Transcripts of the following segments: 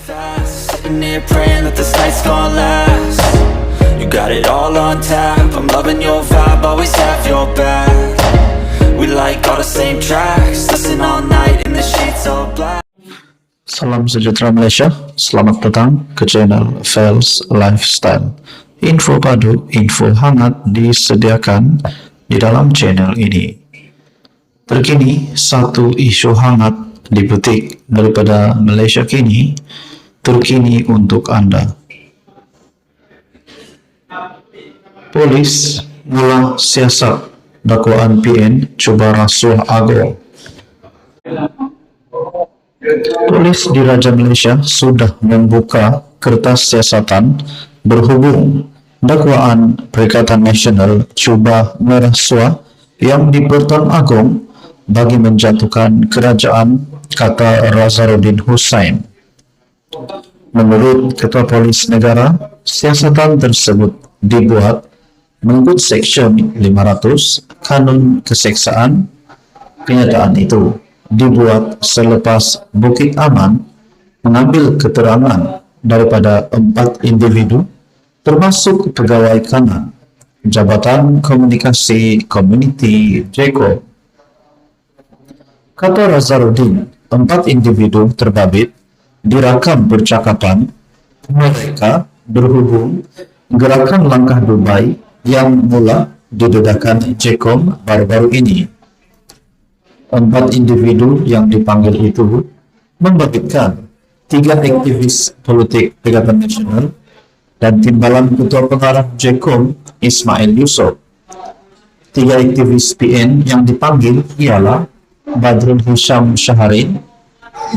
fast, sitting here praying that this night's gonna last. You got it all on tap, I'm loving your vibe, always have your back. We like all the same tracks, listen all night in the sheets all black. Salam sejahtera Malaysia, selamat datang ke channel Fels Lifestyle. Info padu, info hangat disediakan di dalam channel ini. Terkini, satu isu hangat di butik daripada Malaysia kini, terkini untuk anda. Polis mula siasat dakwaan PN cuba rasuah Agong. Polis di Raja Malaysia sudah membuka kertas siasatan berhubung dakwaan Perikatan Nasional cuba merasuah yang di Pertuan Agong bagi menjatuhkan kerajaan, kata Razaruddin Hussain. Menurut Ketua Polis Negara, siasatan tersebut dibuat mengikut Seksyen 500 Kanun Keseksaan. Kenyataan itu dibuat selepas Bukit Aman mengambil keterangan daripada 4 individu termasuk pegawai kanan Jabatan Komunikasi Komuniti JKO. Kata Razaruddin, 4 individu terbabit dirakam percakapan mereka berhubung gerakan langkah Dubai yang mula didedakan JKOM baru-baru ini. 4 individu yang dipanggil itu membabitkan 3 aktivis politik Perikatan Nasional dan timbalan Ketua Pengarah JKOM Ismail Yusof. 3 aktivis PN yang dipanggil ialah Badrul Hisham Syaharin,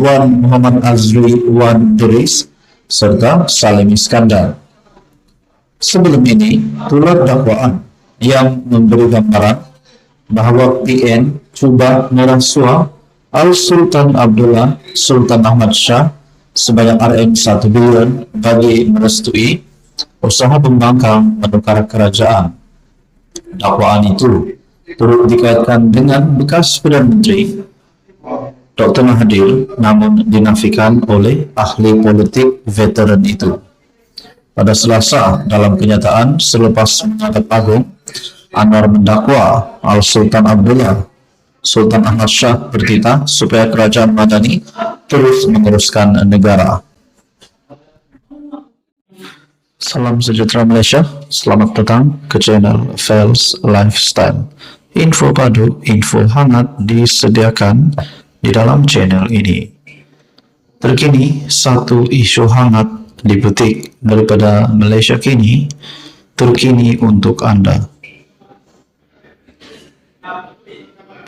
Wan Muhammad Azri Wan Duris, serta Salim Iskandar. Sebelum ini, tular dakwaan yang memberi gambaran bahawa PN cuba merasuah Al-Sultan Abdullah Sultan Ahmad Shah sebanyak RM1 bilion bagi merestui usaha pembangkang menukar kerajaan. Dakwaan itu turut dikaitkan dengan bekas Perdana Menteri Dr. Mahathir, namun dinafikan oleh ahli politik veteran itu. Pada Selasa, dalam kenyataan selepas menghadap Agong, Anwar mendakwa Al-Sultan Abdullah Sultan Ahmad Shah bertitah supaya kerajaan Madani terus menguruskan negara. Salam sejahtera Malaysia, selamat datang ke channel Fels Lifestyle. Info padu, info hangat disediakan di dalam channel ini. Terkini, satu isu hangat di butik daripada Malaysia kini, terkini untuk anda.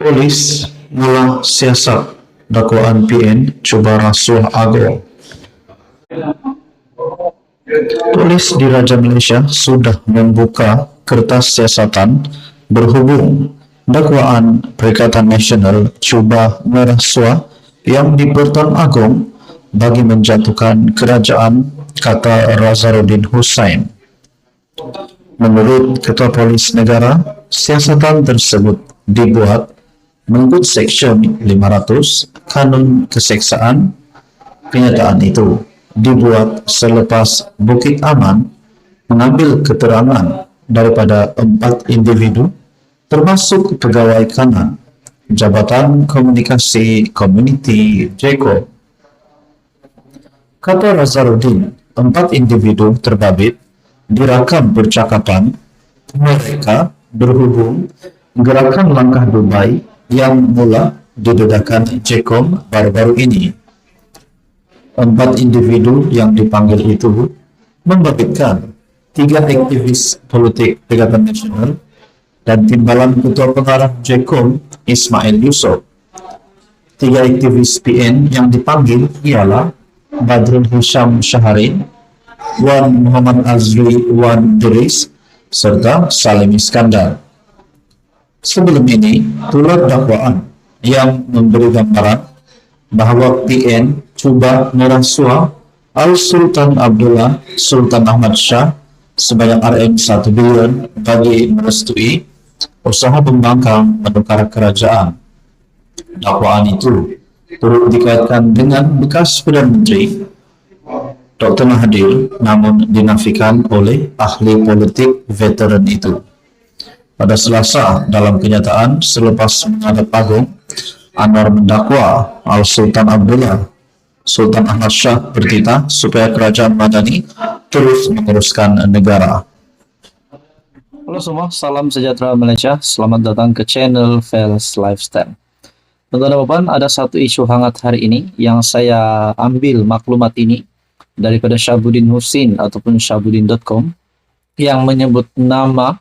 Polis mula siasat dakwaan PN cuba rasuah Agong. Polis di Raja Malaysia sudah membuka kertas siasatan berhubung dakwaan Perikatan Nasional cuba merasuah yang di Pertuan Agong bagi menjatuhkan kerajaan, kata Razaruddin Hussain. Menurut Ketua Polis Negara, siasatan tersebut dibuat mengikut Seksyen 500 Kanun Keseksaan. Kenyataan itu dibuat selepas Bukit Aman mengambil keterangan daripada 4 individu termasuk pegawai kanan Jabatan Komunikasi Komuniti JKO. Kata Razaruddin, 4 individu terbabit dirakam percakapan mereka berhubung gerakan langkah Dubai yang mula didedakan JKOM baru-baru ini. 4 individu yang dipanggil itu membabitkan 3 aktivis politik Perikatan Nasional dan timbalan Ketua Pengarah JKOM Ismail Yusof. 3 aktivis PN yang dipanggil ialah Badrul Hisham Syaharin, Wan Muhammad Azri Wan Duris, serta Salim Iskandar. Sebelum ini, tular dakwaan yang memberi gambaran bahawa PN cuba merasuah Al-Sultan Abdullah Sultan Ahmad Shah sebanyak RM1 bilion bagi merestui usaha pembangkang menukar kerajaan. Dakwaan itu turut dikaitkan dengan bekas Perdana Menteri Dr. Mahathir namun dinafikan oleh ahli politik veteran itu. Pada Selasa, dalam kenyataan selepas menghadap Agung, Anwar mendakwa Al-Sultan Abdullah Sultan Ahmad Shah bertitah supaya kerajaan Madani terus meneruskan negara. Halo semua, salam sejahtera Malaysia. Selamat datang ke channel Fels Lifestyle. Teman-teman, ada satu isu hangat hari ini yang saya ambil maklumat ini daripada Syahabuddin Husin ataupun syahabuddin.com yang menyebut nama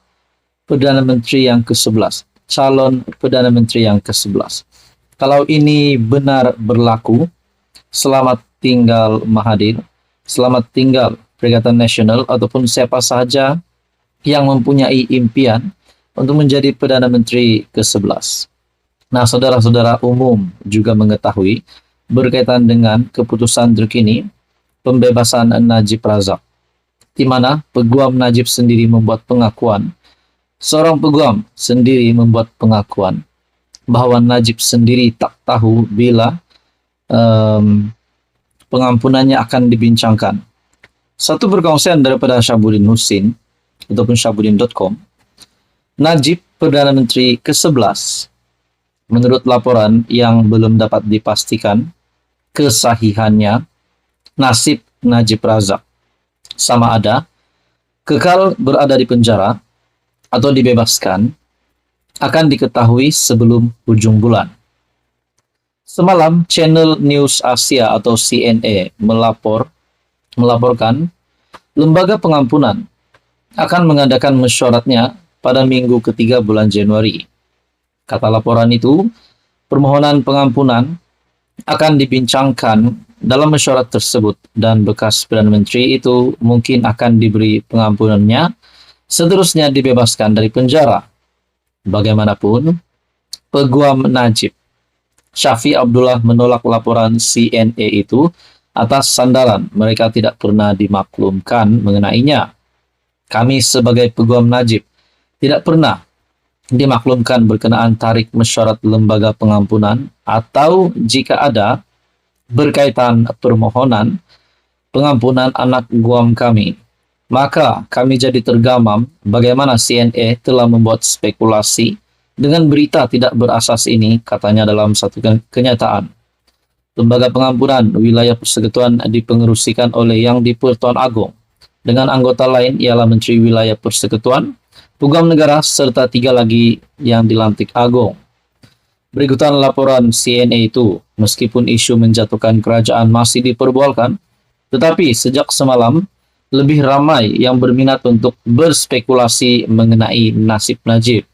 Perdana Menteri yang ke-11, calon Perdana Menteri yang ke-11. Kalau ini benar berlaku, selamat tinggal Mahathir, selamat tinggal Perikatan Nasional ataupun siapa sahaja yang mempunyai impian untuk menjadi Perdana Menteri ke-11. Nah, saudara-saudara umum juga mengetahui berkaitan dengan keputusan terkini pembebasan Najib Razak, di mana peguam Najib sendiri membuat pengakuan, seorang peguam sendiri membuat pengakuan bahwa Najib sendiri tak tahu bila pengampunannya akan dibincangkan. Satu perkongsian daripada Syahabuddin Husin ataupun syahabuddin.com, Najib Perdana Menteri ke-11 menurut laporan yang belum dapat dipastikan kesahihannya, nasib Najib Razak sama ada kekal berada di penjara atau dibebaskan akan diketahui sebelum ujung bulan. Semalam, channel News Asia atau CNA melaporkan lembaga pengampunan akan mengadakan mesyuaratnya pada minggu ketiga bulan Januari. Kata laporan itu, permohonan pengampunan akan dibincangkan dalam mesyuarat tersebut dan bekas Perdana Menteri itu mungkin akan diberi pengampunannya, seterusnya dibebaskan dari penjara. Bagaimanapun, peguam Najib, Syafi Abdullah menolak laporan CNA itu atas sandaran mereka tidak pernah dimaklumkan mengenainya. Kami sebagai peguam Najib tidak pernah dimaklumkan berkenaan tarik mesyuarat lembaga pengampunan atau jika ada berkaitan permohonan pengampunan anak guam kami. Maka kami jadi tergamam bagaimana CNA telah membuat spekulasi dengan berita tidak berasas ini, katanya dalam satu kenyataan. Lembaga pengampunan wilayah persekutuan dipengerusikan oleh Yang di-Pertuan Agong dengan anggota lain ialah Menteri Wilayah Persekutuan, Peguam Negara serta 3 lagi yang dilantik Agong. Berikutan laporan CNA itu, meskipun isu menjatuhkan kerajaan masih diperbualkan, tetapi sejak semalam lebih ramai yang berminat untuk berspekulasi mengenai nasib Najib.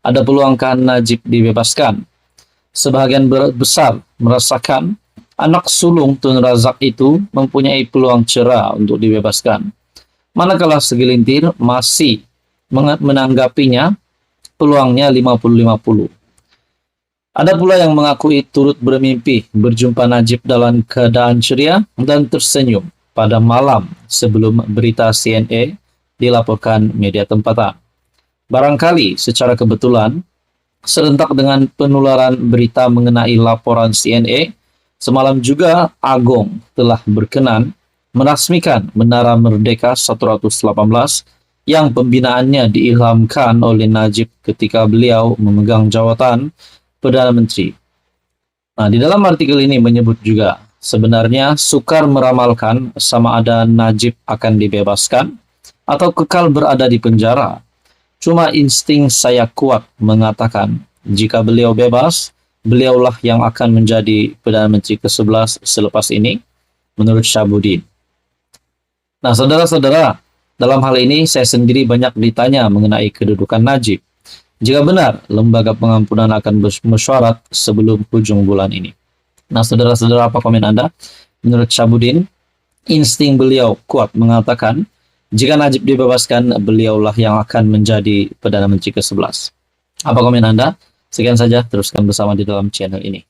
Ada peluangkah Najib dibebaskan? Sebahagian besar merasakan anak sulung Tun Razak itu mempunyai peluang cerah untuk dibebaskan. Manakala segelintir masih menanggapinya peluangnya 50-50. Ada pula yang mengakui turut bermimpi berjumpa Najib dalam keadaan ceria dan tersenyum pada malam sebelum berita CNA dilaporkan media tempatan. Barangkali secara kebetulan, serentak dengan penularan berita mengenai laporan CNA, semalam juga Agong telah berkenan merasmikan Menara Merdeka 118 yang pembinaannya diilhamkan oleh Najib ketika beliau memegang jawatan Perdana Menteri. Nah, di dalam artikel ini menyebut juga, sebenarnya sukar meramalkan sama ada Najib akan dibebaskan atau kekal berada di penjara. Cuma insting saya kuat mengatakan, jika beliau bebas, beliaulah yang akan menjadi Perdana Menteri ke-11 selepas ini, menurut Syahabuddin. Nah, saudara-saudara, dalam hal ini saya sendiri banyak ditanya mengenai kedudukan Najib. Jika benar, lembaga pengampunan akan bermesyuarat sebelum ujung bulan ini. Nah, saudara-saudara, apa komen Anda? Menurut Syahabuddin, insting beliau kuat mengatakan, jika Najib dibebaskan, beliaulah yang akan menjadi Perdana Menteri ke-11. Apa komen Anda? Sekian saja, teruskan bersama di dalam channel ini.